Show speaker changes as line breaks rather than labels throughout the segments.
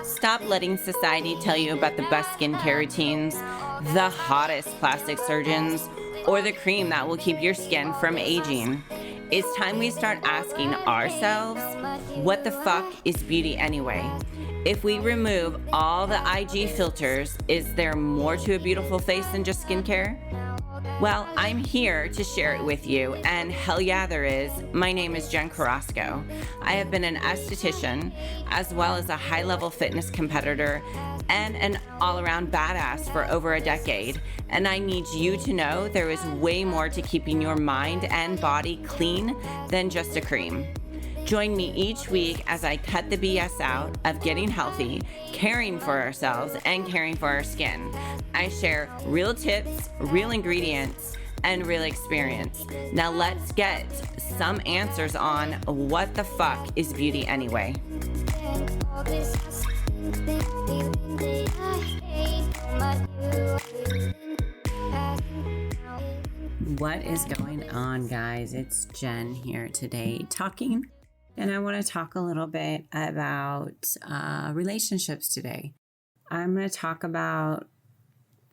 Stop letting society tell you about the best skincare routines, the hottest plastic surgeons, or the cream that will keep your skin from aging. It's time we start asking ourselves, what the fuck is beauty anyway? If we remove all the IG filters, is there more to a beautiful face than just skincare? Well, I'm here to share it with you, and hell yeah, there is. My name is Jen Carrasco. I have been an esthetician, as well as a high-level fitness competitor, and an all-around badass for over a decade. And I need you to know there is way more to keeping your mind and body clean than just a cream. Join me each week as I cut the BS out of getting healthy, caring for ourselves, and caring for our skin. I share real tips, real ingredients, and real experience. Now let's get some answers on what the fuck is beauty anyway. What is going on, guys? It's Jen here today talking. And I want to talk a little bit about relationships today. I'm going to talk about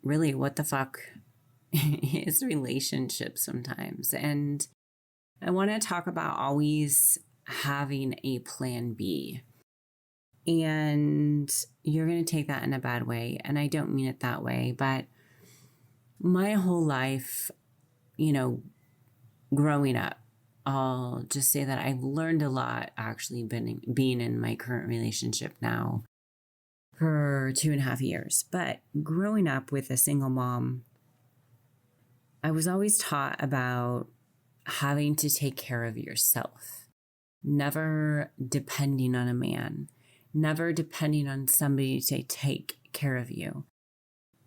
really what the fuck is relationships sometimes. And I want to talk about always having a plan B. And you're going to take that in a bad way. And I don't mean it that way. But my whole life, growing up, I'll just say that I've learned a lot actually being in my current relationship now for 2.5 years. But growing up with a single mom, I was always taught about having to take care of yourself, never depending on a man, never depending on somebody to take care of you.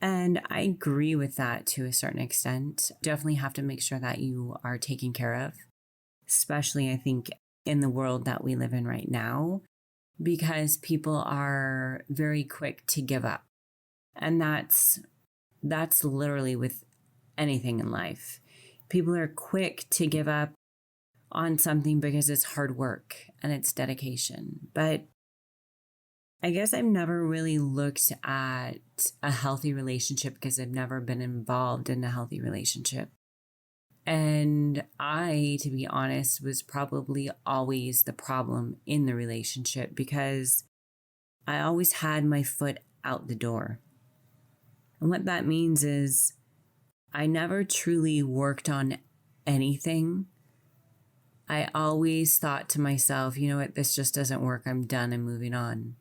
And I agree with that to a certain extent. Definitely have to make sure that you are taken care of. Especially, I think, in the world that we live in right now, because people are very quick to give up. And that's literally with anything in life. People are quick to give up on something because it's hard work and it's dedication. But I guess I've never really looked at a healthy relationship because I've never been involved in a healthy relationship. And I, to be honest, was probably always the problem in the relationship because I always had my foot out the door. And what that means is I never truly worked on anything. I always thought to myself, you know what, this just doesn't work. I'm done. I'm moving on.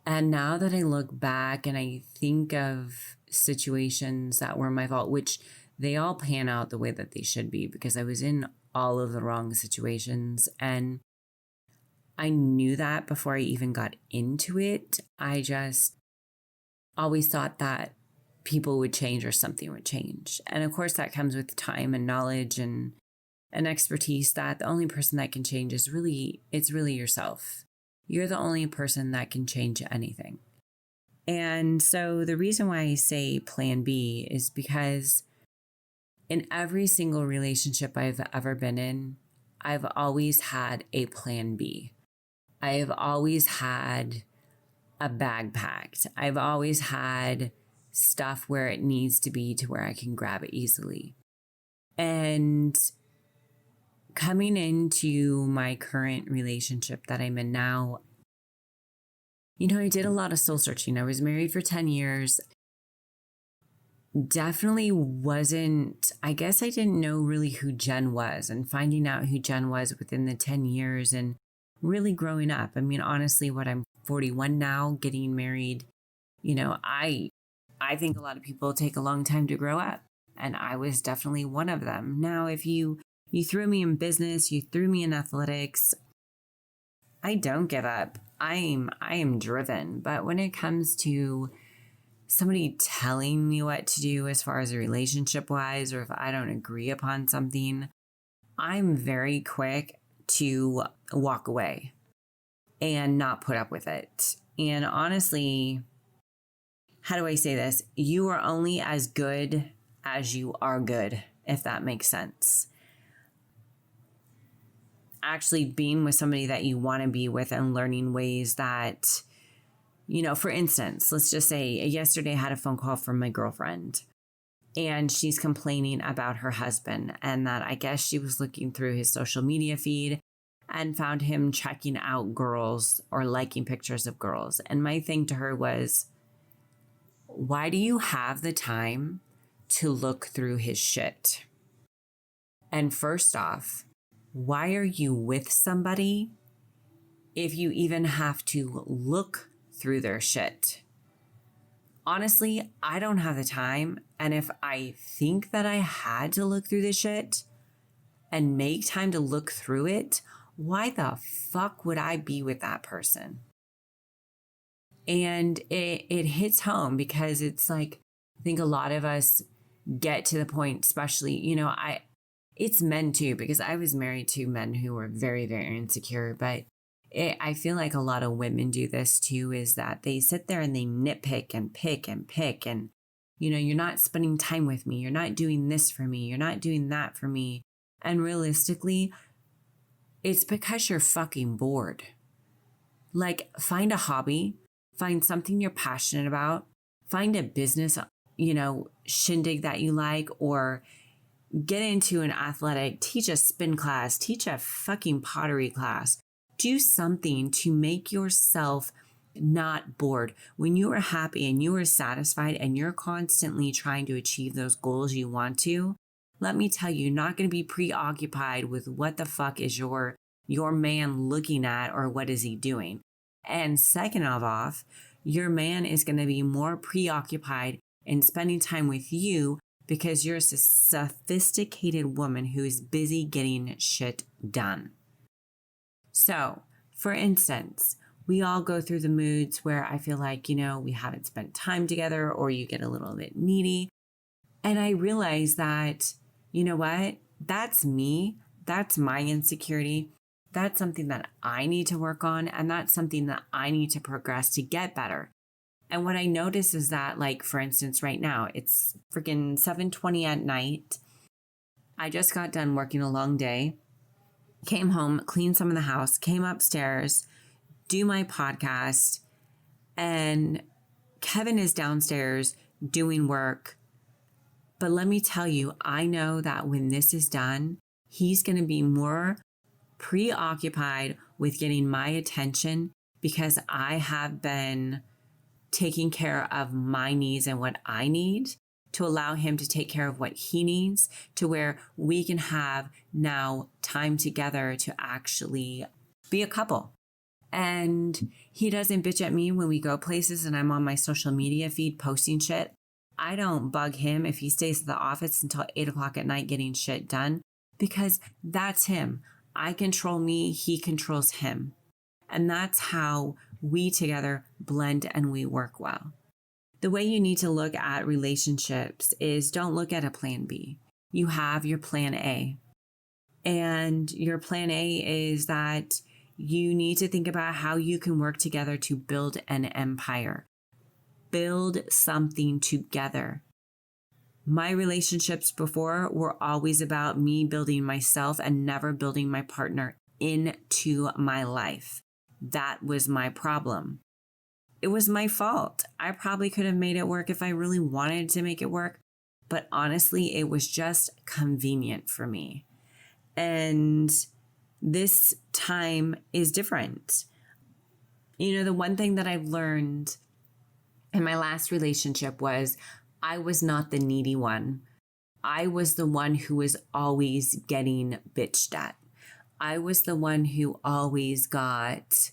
And now that I look back and I think of situations that were my fault, which they all pan out the way that they should be because I was in all of the wrong situations. And I knew that before I even got into it. I just always thought that people would change or something would change. And of course, that comes with time and knowledge and expertise that the only person that can change it's really yourself. You're the only person that can change anything. And so the reason why I say plan B is because in every single relationship I've ever been in, I've always had a plan B. I have always had a bag packed. I've always had stuff where it needs to be to where I can grab it easily. And coming into my current relationship that I'm in now, I did a lot of soul searching. I was married for 10 years. Definitely wasn't, I guess I didn't know really who Jen was, and finding out who Jen was within the 10 years and really growing up. I mean, honestly, I'm 41 now, getting married, I think a lot of people take a long time to grow up, and I was definitely one of them. Now, if you threw me in business, you threw me in athletics, I don't give up. I am driven. But when it comes to somebody telling me what to do as far as a relationship wise, or if I don't agree upon something, I'm very quick to walk away and not put up with it. And honestly, how do I say this? You are only as good as you are good, if that makes sense. Actually being with somebody that you want to be with and learning ways that, for instance, let's just say yesterday I had a phone call from my girlfriend and she's complaining about her husband and that I guess she was looking through his social media feed and found him checking out girls or liking pictures of girls. And my thing to her was, why do you have the time to look through his shit? And first off, why are you with somebody if you even have to look through their shit? Honestly, I don't have the time. And if I think that I had to look through the shit and make time to look through it, why the fuck would I be with that person? And it hits home because it's like, I think a lot of us get to the point, especially, it's men too, because I was married to men who were very, very insecure. But I feel like a lot of women do this too, is that they sit there and they nitpick and pick and pick. And, you're not spending time with me. You're not doing this for me. You're not doing that for me. And realistically, it's because you're fucking bored. Like, find a hobby, find something you're passionate about, find a business, shindig that you like, or get into an athletic, teach a spin class, teach a fucking pottery class. Do something to make yourself not bored. When you are happy and you are satisfied and you're constantly trying to achieve those goals you want to, let me tell you, you're not going to be preoccupied with what the fuck is your man looking at or what is he doing. And second of all, your man is going to be more preoccupied in spending time with you because you're a sophisticated woman who is busy getting shit done. So, for instance, we all go through the moods where I feel like, we haven't spent time together or you get a little bit needy. And I realize that, you know what? That's me. That's my insecurity. That's something that I need to work on. And that's something that I need to progress to get better. And what I notice is that, like, for instance, right now, it's freaking 7:20 at night. I just got done working a long day, came home, cleaned some of the house, came upstairs, do my podcast, and Kevin is downstairs doing work. But let me tell you, I know that when this is done, he's going to be more preoccupied with getting my attention because I have been taking care of my needs and what I need to allow him to take care of what he needs, to where we can have now time together to actually be a couple. And he doesn't bitch at me when we go places and I'm on my social media feed posting shit. I don't bug him if he stays at the office until 8 o'clock at night getting shit done, because that's him. I control me, he controls him. And that's how we together blend and we work well. The way you need to look at relationships is, don't look at a plan B. You have your plan A. And your plan A is that you need to think about how you can work together to build an empire. Build something together. My relationships before were always about me building myself and never building my partner into my life. That was my problem. It was my fault. I probably could have made it work if I really wanted to make it work. But honestly, it was just convenient for me. And this time is different. The one thing that I've learned in my last relationship was I was not the needy one. I was the one who was always getting bitched at. I was the one who always got,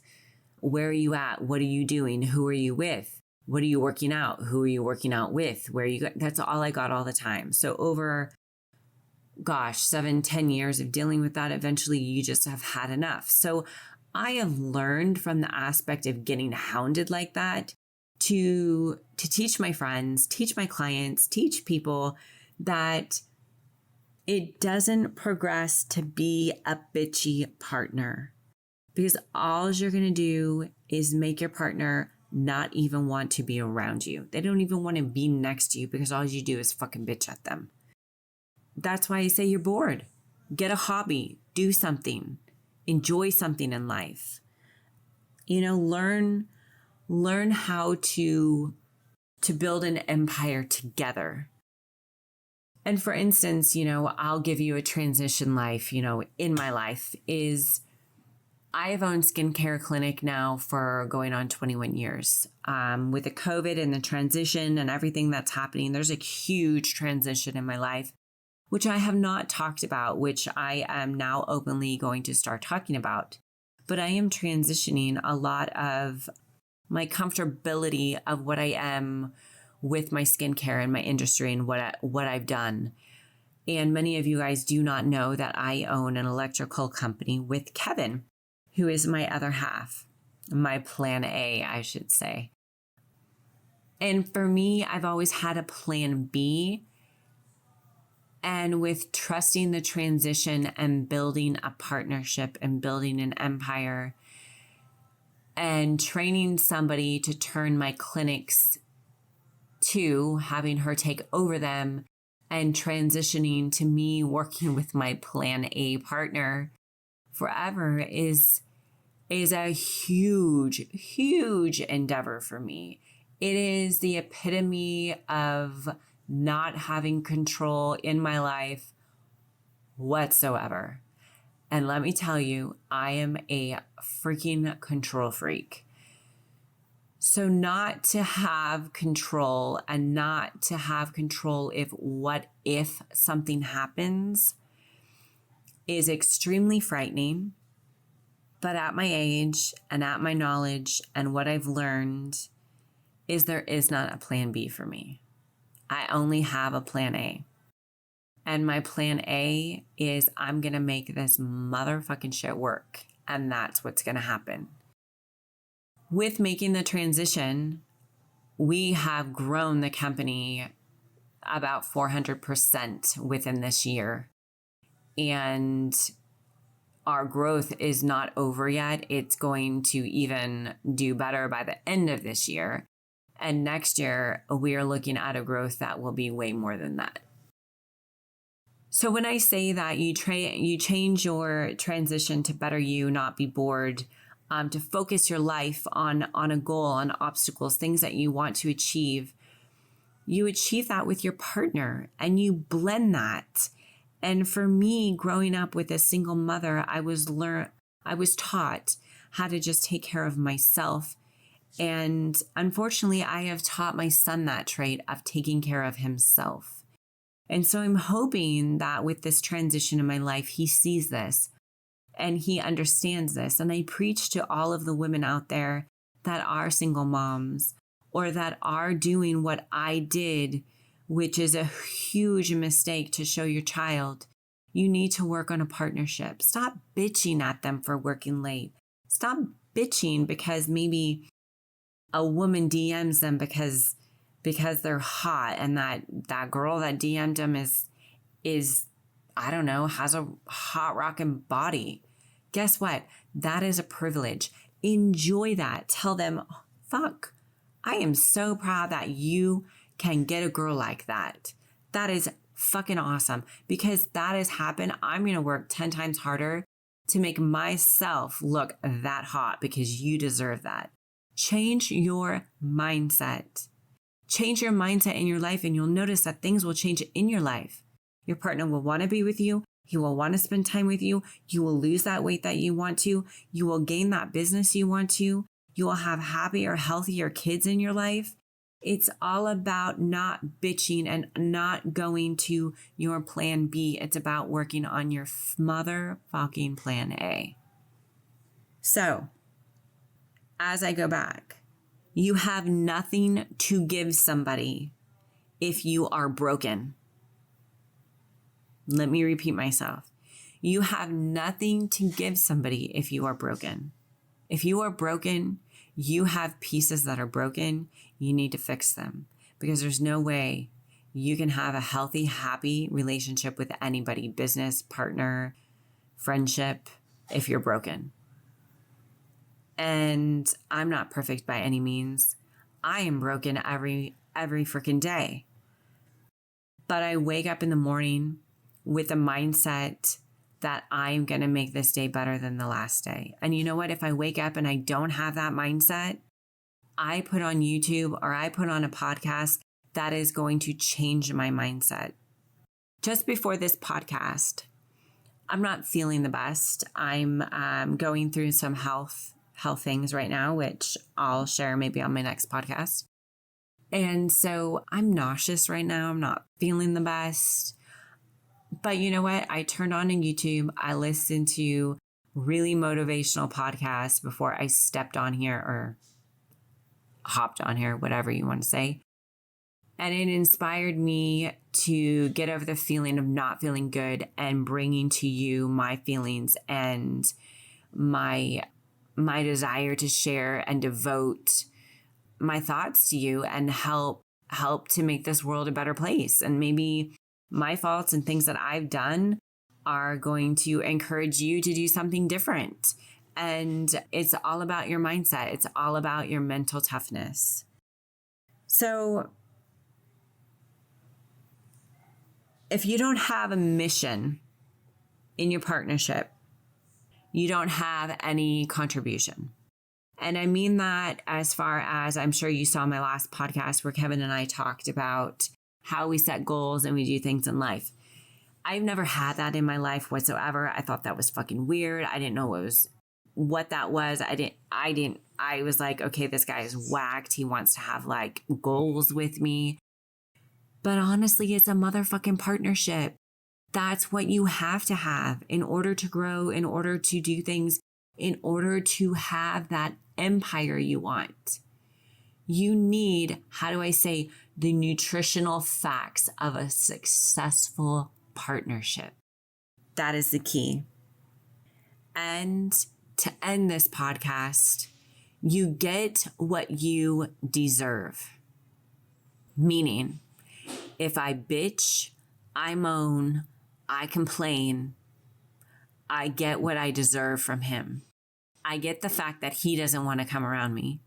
where are you at? What are you doing? Who are you with? What are you working out? Who are you working out with? Where are you? That's all I got all the time. So over, 7-10 years of dealing with that, eventually you just have had enough. So I have learned from the aspect of getting hounded like that to teach my friends, teach my clients, teach people that it doesn't progress to be a bitchy partner, because all you're going to do is make your partner not even want to be around you. They don't even want to be next to you because all you do is fucking bitch at them. That's why I say you're bored. Get a hobby, do something, enjoy something in life. Learn how to build an empire together. And for instance, I'll give you a transition life, in my life is I have owned skincare clinic now for going on 21 years. With the COVID and the transition and everything that's happening, there's a huge transition in my life, which I have not talked about, which I am now openly going to start talking about. But I am transitioning a lot of my comfortability of what I am with my skincare and my industry and what I've done. And many of you guys do not know that I own an electrical company with Kevin, who is my other half, my plan A, I should say. And for me, I've always had a plan B. And with trusting the transition and building a partnership and building an empire and training somebody to turn my clinics to having her take over them and transitioning to me working with my plan A partner forever is a huge, huge endeavor for me. It is the epitome of not having control in my life whatsoever. And let me tell you, I am a freaking control freak. So not to have control and not to have control if something happens is extremely frightening. But at my age and at my knowledge and what I've learned is there is not a plan B for me. I only have a plan A. And my plan A is I'm going to make this motherfucking shit work. And that's what's going to happen. With making the transition, we have grown the company about 400% within this year. And our growth is not over yet. It's going to even do better by the end of this year. And next year, we are looking at a growth that will be way more than that. So when I say that you change your transition to better you, not be bored, to focus your life on a goal, on obstacles, things that you want to achieve, you achieve that with your partner and you blend that. And for me, growing up with a single mother, I was taught how to just take care of myself. And unfortunately, I have taught my son that trait of taking care of himself. And so I'm hoping that with this transition in my life, he sees this and he understands this. And I preach to all of the women out there that are single moms or that are doing what I did, which is a huge mistake to show your child. You need to work on a partnership. Stop bitching at them for working late. Stop bitching because maybe a woman DMs them because they're hot and that girl that DM'd them is I don't know, has a hot rockin' body. Guess what? That is a privilege. Enjoy that. Tell them, fuck, I am so proud that you can get a girl like that. That is fucking awesome. Because that has happened, I'm going to work 10 times harder to make myself look that hot because you deserve that. Change your mindset. Change your mindset in your life and you'll notice that things will change in your life. Your partner will want to be with you. He will want to spend time with you. You will lose that weight that you want to. You will gain that business you want to. You will have happier, healthier kids in your life. It's all about not bitching and not going to your plan B. It's about working on your motherfucking plan A. So, as I go back, you have nothing to give somebody if you are broken. Let me repeat myself. You have nothing to give somebody if you are broken. If you are broken, you have pieces that are broken. You need to fix them because there's no way you can have a healthy, happy relationship with anybody, business, partner, friendship, if you're broken. And I'm not perfect by any means. I am broken every freaking day. But I wake up in the morning with a mindset that I'm going to make this day better than the last day. And you know what? If I wake up and I don't have that mindset, I put on YouTube or I put on a podcast that is going to change my mindset. Just before this podcast, I'm not feeling the best. I'm going through some health things right now, which I'll share maybe on my next podcast. And so I'm nauseous right now. I'm not feeling the best. But you know what? I turned on YouTube. I listened to really motivational podcasts before I stepped on here or hopped on here, whatever you want to say. And it inspired me to get over the feeling of not feeling good and bringing to you my feelings and my desire to share and devote my thoughts to you and help to make this world a better place. And maybe my faults and things that I've done are going to encourage you to do something different. And it's all about your mindset. It's all about your mental toughness. So if you don't have a mission in your partnership, you don't have any contribution. And I mean that as far as, I'm sure you saw my last podcast where Kevin and I talked about how we set goals and we do things in life. I've never had that in my life whatsoever. I thought that was fucking weird. I didn't know what that was. I was like, okay, this guy is whacked. He wants to have like goals with me. But honestly, it's a motherfucking partnership. That's what you have to have in order to grow, in order to do things, in order to have that empire you want. You need, how do I say, the nutritional facts of a successful partnership. That is the key. And to end this podcast, you get what you deserve. Meaning, if I bitch, I moan, I complain, I get what I deserve from him. I get the fact that he doesn't want to come around me.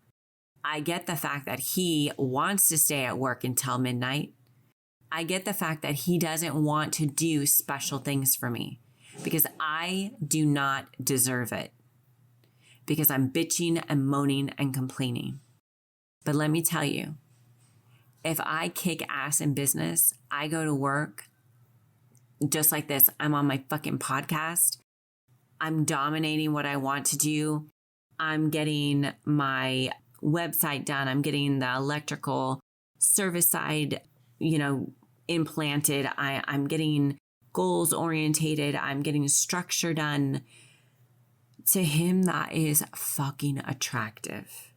I get the fact that he wants to stay at work until midnight. I get the fact that he doesn't want to do special things for me because I do not deserve it. Because I'm bitching and moaning and complaining. But let me tell you, if I kick ass in business, I go to work just like this. I'm on my fucking podcast. I'm dominating what I want to do. I'm getting my website done. I'm getting the electrical service side, implanted. I'm getting goals orientated. I'm getting structure done. To him, that is fucking attractive.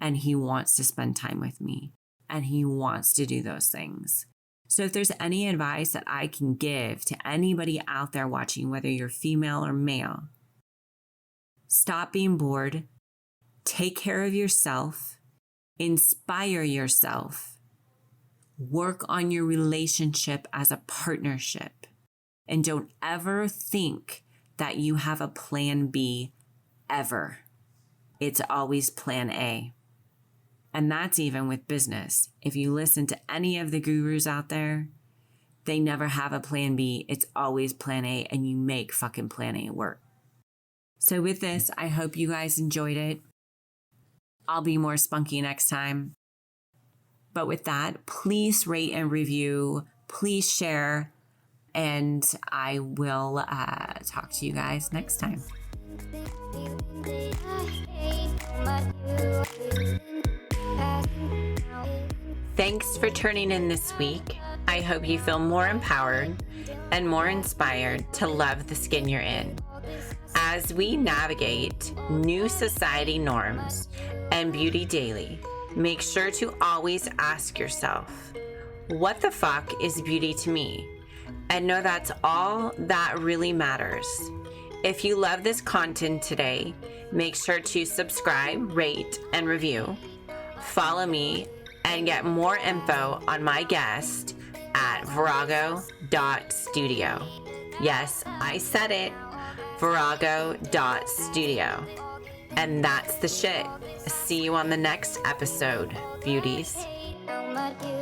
And he wants to spend time with me. And he wants to do those things. So if there's any advice that I can give to anybody out there watching, whether you're female or male, stop being bored. Take care of yourself, inspire yourself, work on your relationship as a partnership, and don't ever think that you have a plan B ever. It's always plan A. And that's even with business. If you listen to any of the gurus out there, they never have a plan B. It's always plan A, and you make fucking plan A work. So with this, I hope you guys enjoyed it. I'll be more spunky next time. But with that, please rate and review. Please share. And I will talk to you guys next time. Thanks for tuning in this week. I hope you feel more empowered and more inspired to love the skin you're in. As we navigate new society norms and beauty daily, make sure to always ask yourself, what the fuck is beauty to me? And know that's all that really matters. If you love this content today, make sure to subscribe, rate, and review. Follow me and get more info on my guest at virago.studio. Yes, I said it. virago.studio.
And that's the shit. See you on the next episode, beauties.
I'ma give